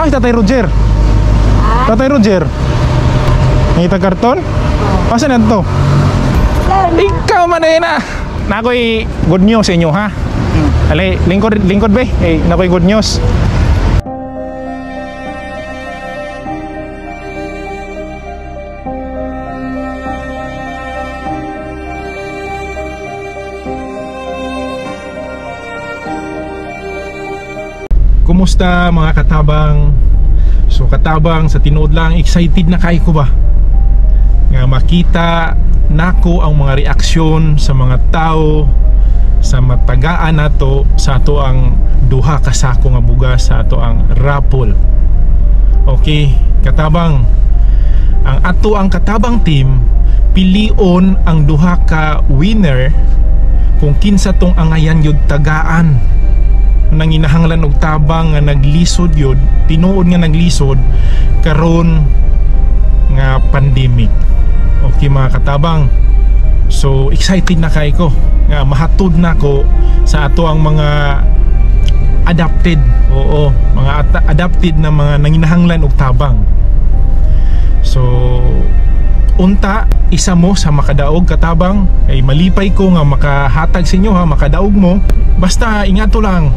Ay, Tatay Roger. Tatay Roger. Ngita karton? Asa na to? Ikaw man eh na. Nakoy good news sa inyo ha. Alay, lingkod be. Nakoy good news. Kumusta mga katabang? So katabang sa tinuod lang, excited na kay ko ba nga makita nako ang mga reaksyon sa mga tao sa matagaan nato sa ato ang duha ka sako nga bugas sa ato ang raffle. Okay, katabang, ang katabang team pilion ang duha ka winner kung kinsa tong angayan yud tagaan nang inahanglan og tabang nga naglisod yun, tinuod nga naglisod karon nga pandemic. Okay mga katabang, so excited na kay ko nga mahatod na ko sa ato ang mga adapted, mga adapted na mga nanginahanglan og tabang. So unta, isa mo sa makadaog katabang ay malipay ko nga makahatag sa inyo ha, makadaog mo. Basta ingato lang,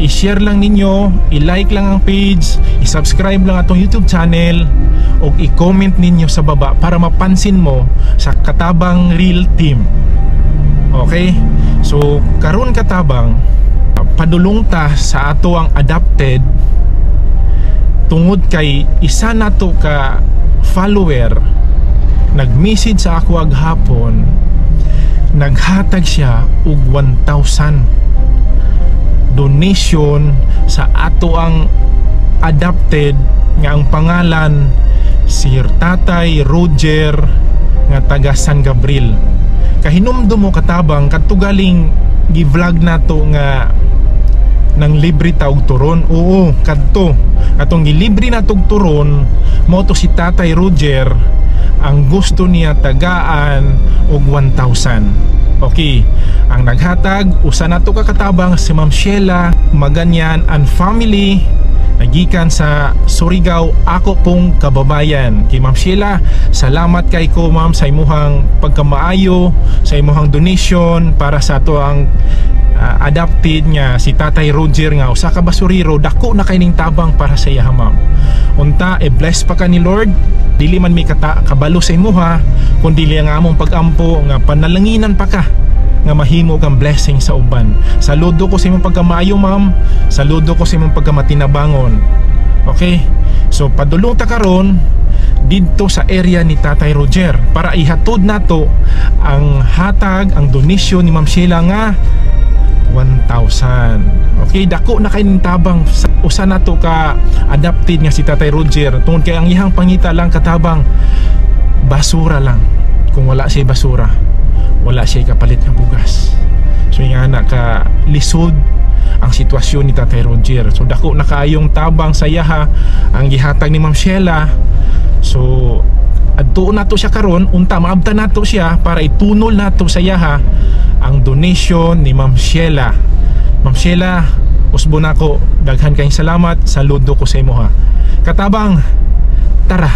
i-share lang ninyo, i-like lang ang page, i-subscribe lang atong YouTube channel, o i-comment ninyo sa baba para mapansin mo sa Katabang Real Team. Okay? So karon katabang, padulong ta sa ato ang adapted tungod kay isa nato ka follower nag-message sa ako aghapon, naghatag siya og 1,000 donation sa ato ang adapted nga ang pangalan si Tatay Roger nga taga San Gabriel. Kahinumdum mo katabang katugaling gi-vlog nato nga nang libre ta og turon. Oo, kadto atong gilibre na tog turon mo to si Tatay Roger ang gusto niya tagaan og 1,000. Okay, ang naghatag usa na to kakatabang si Ma'am Sheila Maganyan and family nagikan sa Surigao, ako pong kababayan. Kay Ma'am Sheila, salamat kay ko ma'am sa imuhang pagkamaayo, sa imuhang donation para sa to ang adapted nga si Tatay Roger nga usa ka basuriro, dako na kay ning tabang para sa iya ma'am. Unta bless pa ka ni Lord, dili man may kabalo sa imuha kundi ang among pagampo nga panalanginan pa ka nga mahimo kang blessing sa uban. Saludo ko sa imong pagkamaayo ma'am, saludo ko sa imong pagkamatinabangon. Okay, so padulong ta karon dito sa area ni Tatay Roger para ihatod nato ang hatag, ang donation ni Ma'am Sheila nga 1,000. Okay, dako na kay ning tabang usa na to ka adapted nga si Tatay Roger tungod kay ang ihang pangita lang katabang basura lang. Kung wala siya basura, wala siya kapalit nga bugas. So nga na ka lisod ang sitwasyon ni Tatay Roger. So dako na kaayong tabang sa yaha ang gihatag ni Ma'am Sheila. So adto na to siya karon, unta maabtan nato siya para itunol nato sa yaha ang donation ni Ma'am Sheila. Ma'am Sheila, usbo na ko, daghan kayong salamat, saludo ko sa imo ha. Katabang, tara.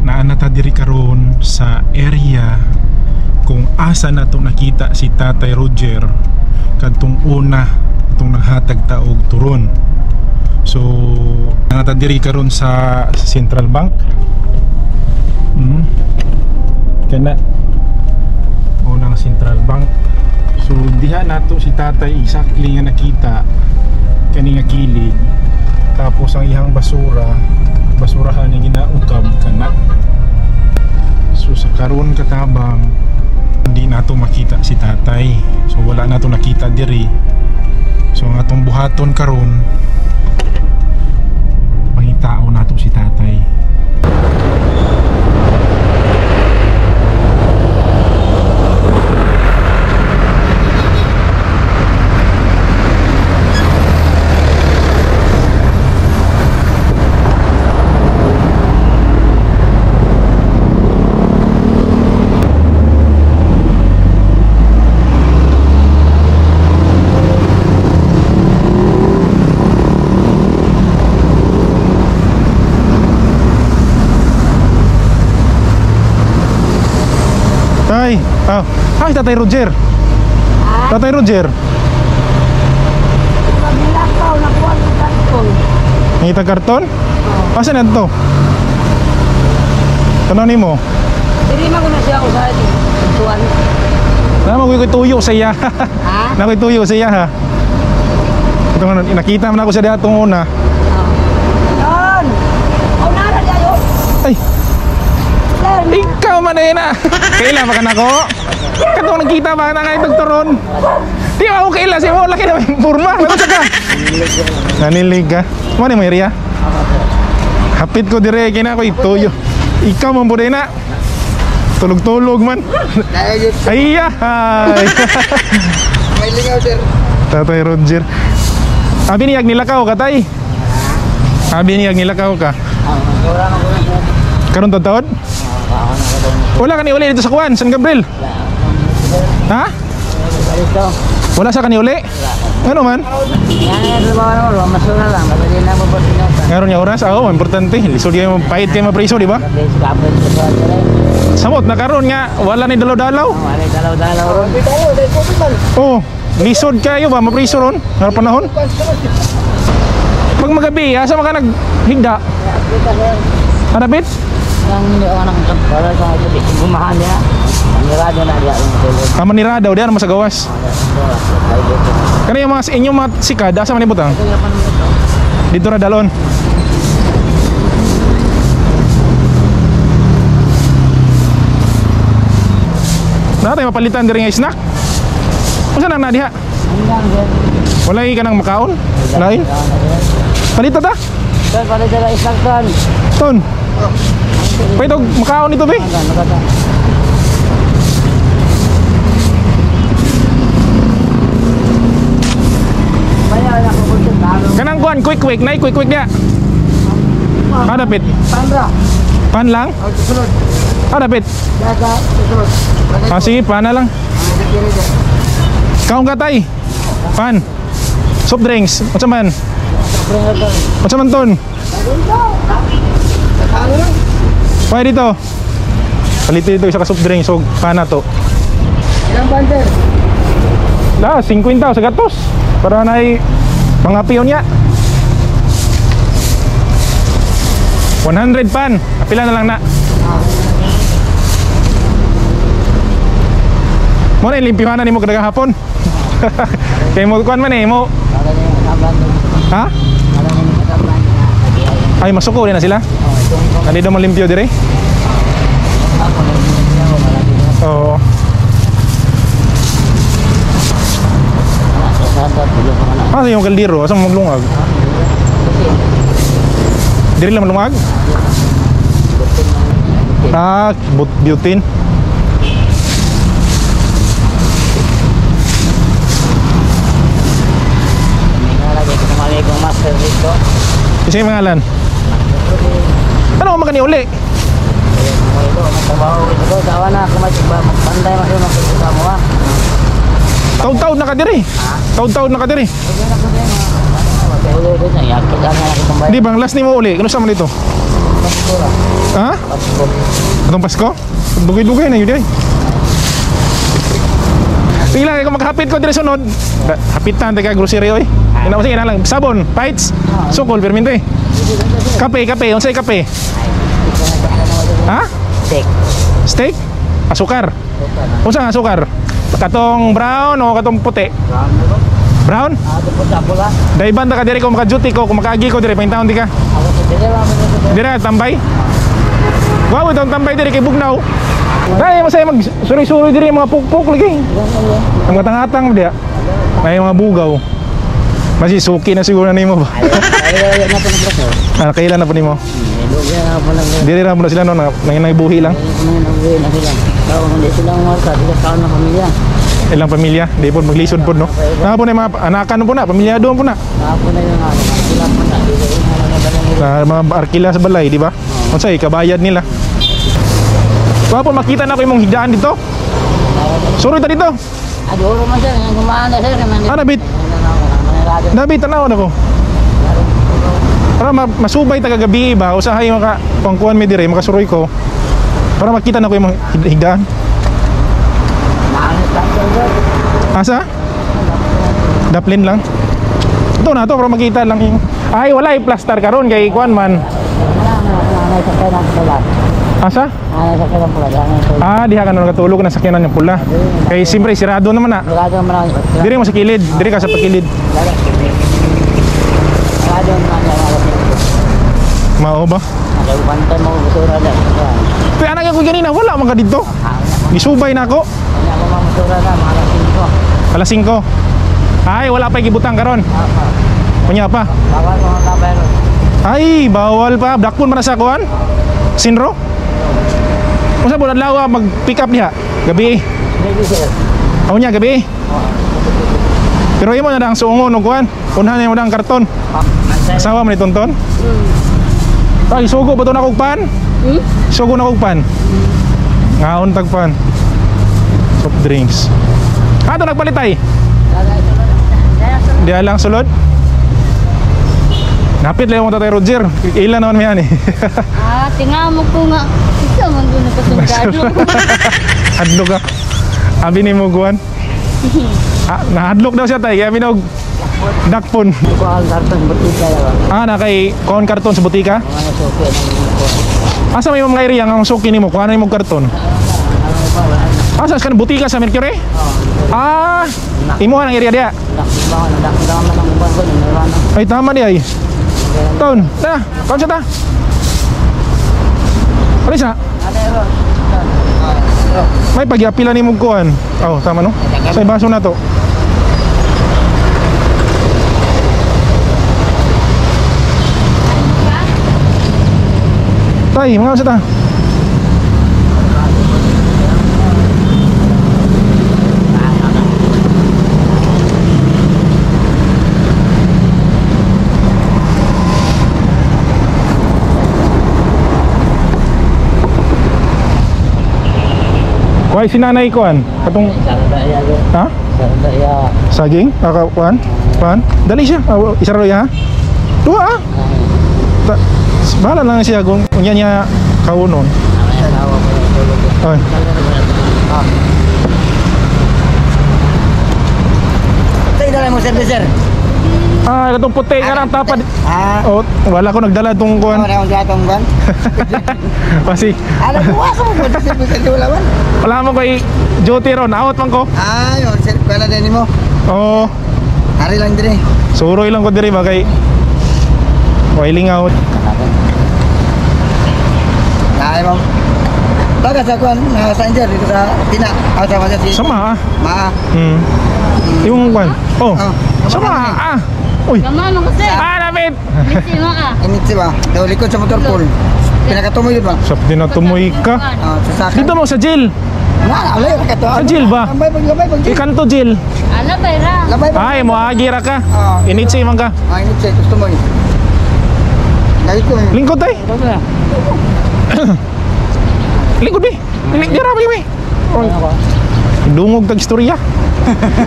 Naanata diri karon sa area kung asa na itong nakita si Tatay Roger kadtong una itong naghatag taog turon. So natadiri karon sa Central Bank kana unang Central Bank. So diha nato si Tatay exactly nga nakita kani nga kilid, tapos ang ihang basurahan nga ginaukab kana. So sa karon katabang hindi nato makita si Tatay, so wala nato nakita diri. So ang atong buhaton karon pangitao nato si Tatay. Ah, ay Tatay Roger. Tatay Roger. Maglakaw na kuha ng karton. Ngita karton? Asa na to? Tanong nimo. Dili man ko na siya usahay tuwan. Na mo koy tuyo sa iya. Ha? Na koy tuyo sa iya ha. Ito nga nakita man ako sa diha tong una. Yon. Aw nara di ayo. Ay, Len. ikaw man na. Kaila ba kanako? Katong nakita ba na kay doktoron? Di ako kaila si mo laki na porma. Ano sa ka? Nanilig ka. Mo ni mo area? Hapit ko dire kina ko ituyo. Ikaw man buday na. Tulog-tulog man. Ay ay. May lingaw sir. Tatay Roger. Abi niyag nilakaw ka tay. Abi niyag nilakaw ka. Karon taon? Wala ka ni uli dito sa Kuan, San Gabriel. Ha? Wala sa kani uli? Ano man? Yan trabaho na mo, masura lang, kasi na mo pagtinata. Ngaron niya oras, oo, importante. Lisod kayo, pahit kayo mapriso, di ba? Samot, nakaroon nga, wala ni dalaw-dalaw. Wala dalaw-dalaw ron. Oo, lisod kayo ba, mapriso ron? Ngayon panahon? Pag magabi, asa maka naghigda? Hanapit? Yang hindi ako nakakapala sa ito, gumahan niya. Manirado na diya yung tulog. Manira daw, diyan sa gawas. Kaya yung mga inyong mga sikad, asa man ibutang? Dito ra dalon. Natay mapalitan diri nga snack. Unsa nang nadiha? Wala ka nang makaon? Lain? Palita ta? Sir, pada dala isang ton. Ton. Pwede makaon ito, be? Kanang kuan, quick niya. Dapit. Pandra. Pan lang? Susunod. Dapit. Daga, susunod. Sige, pan na lang. Kaong katay. Pan. Soft drinks. What's man? What's man ton? Pwede dito. Palito dito isa ka soft drinks. So, pan na to. Ilang bander? 50 sa gatos. Para na mga piyon niya. 100 pan. Pila na lang na. Mo na limpihan na nimo kada hapon. Kay mo kuan man mo. Ha? Ay masuko din na sila. Kani daw malimpyo dire. Oo. Ano yung kaldero? Asa maglungag? Diri lang malungag? Ah, butane. Kasi yung pangalan? Ano ko makani uli? Taud-taud na ka diri. Taud-taud na ka diri. Di bang last ni mo uli? Ano sa man ito? Ha? Atong Pasko? Dugay-dugay na yun diri. Tingnan kayo maghapit ko diri sunod. Hapitan tayo ka grocery oy. Ina mo sige na lang sabon, pites, sukol, perminto eh. Kape, unsay kape? Ha? Steak. Steak? Asukar. Unsa nga asukar? Katong brown o katong puti? Brown? Daiban ta ka diri ko maka-duty ko, kung makaagi ko diri pangitaon di ka. Diri tambay. Wow, itong tambay diri kay Bugnaw. Ay, masaya mag-suri-suri diri mga pukpuk lagi. Ang matang-atang dia. May mga bugaw. Masi suki na siguro na nimo ba? Ah, kailan na po nimo? Diri ra mo na sila no, nanginay-buhi lang. Ilang pamilya, di po maglisod po no. Na po na mga anakan po na, pamilya doon po na. Mga arkila sa balay, di ba? Unsay kabayad nila. Wa po makita na ko imong higdaan dito. Suroy ta dito. Adoro man sir, ang gumana sir. David. David, tanaw na ko. Para masubay ta kagabi ba, usahay maka pangkuan mi dire, makasuroy ko. Para makita na ko imong higdaan. Asa? Daplin lang. Ito na to para makita lang yung. Ay wala i-plaster karon kay kuan man. Nanay sa kaya ng pula. Asa? Nanay sa kaya ng pula. Diha ka na natulog na sakyanan yung pula. Kay siyempre sirado naman na. Sigurado naman ako. Diri mo sa kilid, diri ka sa pagkilid. Sigurado naman ako. Mao ba? Ako bantay mo busura na. Kaya anak ko ganina wala man ka dito. Gisubay na ako. Kanya ako mga busura na, mga 5. Alas 5. Ay wala pa gibutang karon. Kunya pa. Bawal mga kabero. Ay bawal pa. Blackpool man sa kuan. Sinro. Unsa po adlaw mag-pick up diha? Gabi. Maybe sir. Aw niya gabi. Pero imo na ang suungon og kuan. Unahan mo dang karton. Asawa man ni Tonton? Ay sugo ba to na kog pan? Sugo na kog pan. Ngaon tag pan. Soft drinks. Ato nagpalitay. Dia lang sulod. Napit lang mo tatay Roger. Ilan naman yan eh. Tingnan mo ko nga. Isa man doon nakasundado. Hadlok ka. Abi ni mo guwan. Nahadlok daw siya tay. Kaya minog dakpon. Ito ang karton butika lang. Na kay kuhan karton sa butika. Mga suki ng Asa may mga area ang suki nimo kuha na imong karton. Asa kan butika sa Mercury? Imo ang area dia. Ay tama di ay. Ton, ta, kon sa ta. Alisa. May pagyapila ni mong kuhan. Tama no? Sa baso na to. Tay, mga sa ta. Kuhay si nanay kuhan. Katong ha? Saging? Kuhan? Kuhan? Dali siya. Isaro ya ha? Dua bahala lang siya kung niya kaunon. Ay. Tay dala mo sir. Katong puti nga lang tapad. Wala ko nagdala tong kuhan. Wala akong gatong ban. Pasi. Alam ko ako mo sir wala man. Wala mo kay duty ron. Out man ko. Yun sir pala din mo. Oo. Hari lang dire. Suroy lang ko diri ba kay wailing out. Ay mo. Baga sa kuan sa injer dito sa Tina. Sama si. Sama Ma. Yung kuan. Sama Uy. Gama mo kasi. Napit. Misi mo ka. Init ba? Daw likod sa motor pool. Pinakatumoy yun ba? Sap din na tumoy ka. Sasakay. Dito mo sa jail. Alay ka to. Sa jail ba? Labay pag. Ikanto jail. Labay ra. Labay pag. Ay mo agira ka. Initsi man ka. Init siya gusto mo. Dahil ko. Lingkod tay. Lingkod bi. Dira ba bi? Dungog tag istorya.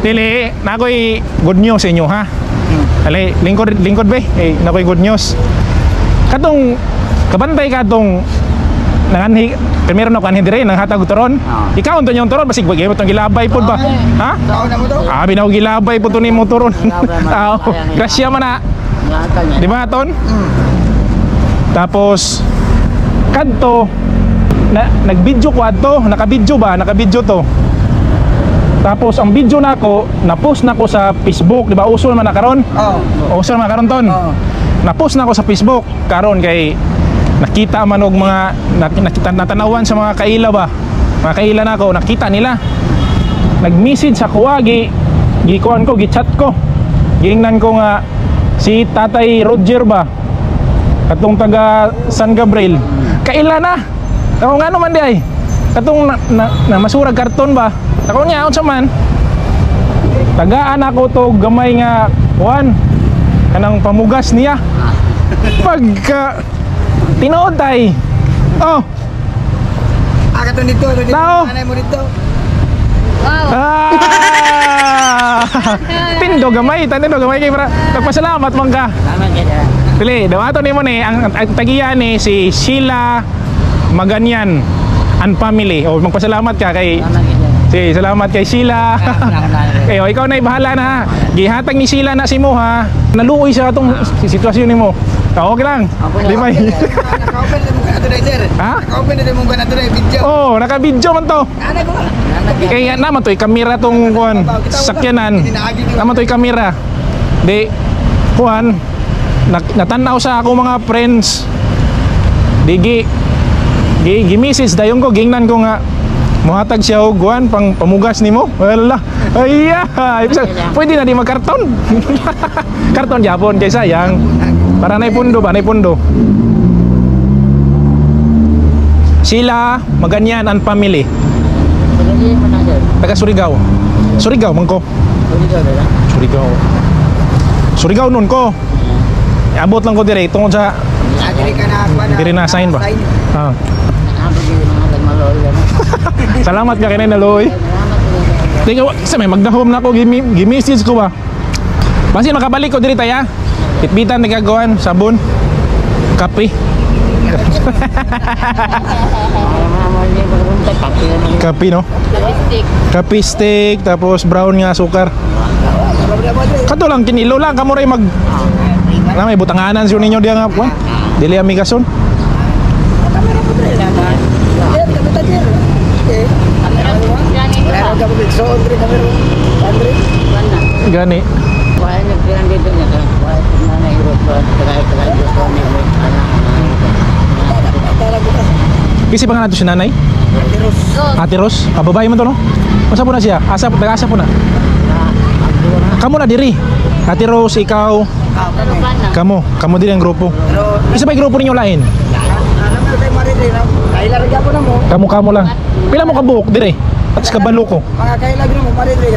Dili, nakoy good news sa inyo ha. Ali, lingkod be. Nakoy good news. Katong kabantay katong nanganhi primero na kanhi dire nang hatag turon. Ikaw unto yung turon basig bagay mo tong gilabay pud ba? Ha? Tao na mo to. Binaw gilabay pud ni mo turon. Grasya man na. Di ba ton? Tapos kadto nag-video ko ato, naka-video to. Tapos ang video nako, na-post nako sa Facebook, di ba? Uso naman na karon? Uso naman karon ton. Na-post nako sa Facebook karon kay nakita man og mga natanawan sa mga kaila ba. Mga kaila nako, nakita nila. Nag-message sa kuwagi, gikuan ko, gichat ko. Giingnan ko nga si Tatay Roger ba? Katong taga San Gabriel. Kaila na. Ako nga naman di ay. Katong na masurag karton ba? Ako niya, ako man. Tagaan ako to gamay nga kuan. Kanang pamugas niya. Pagka tinuod tay. Katong dito. Tao. Anay mo dito. Wow. Tindo gamay kay para nagpasalamat man ka. Tama kaya. Dili, dawato nimo ni ang tagiyan ni si Sheila Maganyan and family. Magpasalamat ka kay Sige, salamat kay Sheila. Kayo, ikaw na bahala na ha. Gihatag ni Sheila na si mo ha. Naluoy sa atong sitwasyon ni mo. Okay lang. Limay. Naka-open na mo ka na today, sir. Ha? Naka-open na mo ka na today, video. Oh, naka-video man to. Ano ko? Kaya naman to, kamera tong kuan sakyanan. Naman to kamera. Di kuan natanaw sa ako mga friends. Di gi-message dayon ko gingnan ko nga muhatag siya og kuan pang pamugas nimo. Wala. Ayya. Pwede na di magkarton. Karton Japon kay sayang. Para nay pundo ba, nay pundo. Sila maganyan ang family. Taga Surigao. Surigao man ko. Surigao. Surigao nun ko. Abot lang ko dire tungod sa dire na sign ba? Ah. Salamat ka kay Naloy. Tingnan sa may magdahom na ako gi-message ko ba. Basin makabalik ko diri taya. Bitbitan nagagawan sabon. Kape. Kape no? Kape stick tapos brown nga sukar. Kato lang kinilo lang kamo ray mag may butanganan siyo ninyo diya nga kuan. Dili amigason. Gani. Kisi pa nga nato si nanay? Ate Ros. Babae man to no? Masa po na siya? Taga-asa po na? Kamu na diri? Ate Ros, ikaw? Kamu diri ang grupo? Isa pa yung grupo ninyo lain? Kamu lang. Pila mo kabuok diri? At sa kabalo ko?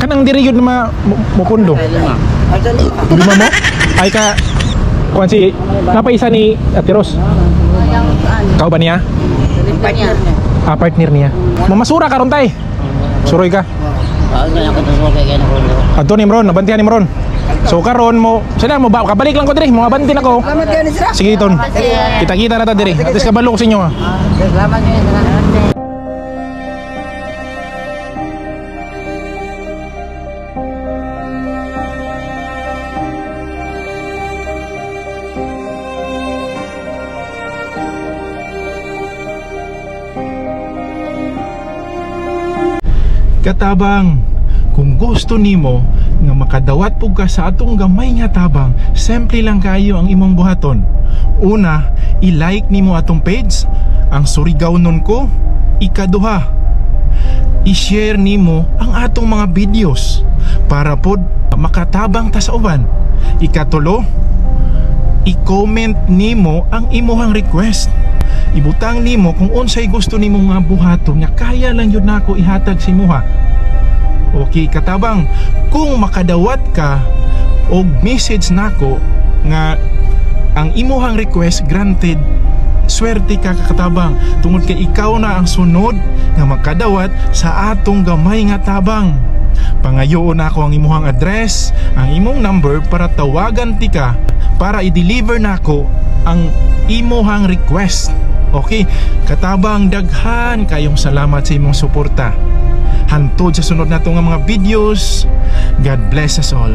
Kanang diri yun na mupundo? Lima mo? Ay ka kuan si napaisa ni Ate Ros? Kau ba niya? Partner niya. Mamasura ka ron tay? Suroy ka? Ato ni Mron, nabantihan ni Mron. So karon mo, sana mo ba kabalik lang ko diri, mo abantin ako. Sige ton. Kita-kita na ta diri. At least kabalo ko sa inyo ha. Salamat niyo. Katabang, kung gusto nimo nga makadawat pug ka sa atong gamay nga tabang, simple lang kayo ang imong buhaton. Una, i-like nimo atong page, ang Surigao nun ko. Ikaduha, i-share nimo ang atong mga videos para pod makatabang ta sa uban. Ikatulo, i-comment nimo ang imuhang request. Ibutang nimo kung unsay gusto nimo nga buhaton nga kaya lang yun nako ihatag si imuha. Okay, katabang, kung makadawat ka og message nako nga ang imuhang request granted, swerte ka katabang, tungod kay ikaw na ang sunod nga makadawat sa atong gamay nga tabang. Pangayoon nako ang imuhang address, ang imong number para tawagan ti ka para i-deliver nako ang imuhang request. Okay, katabang, daghan kayong salamat sa imong suporta. Hantod sa sunod nato nga mga videos. God bless us all.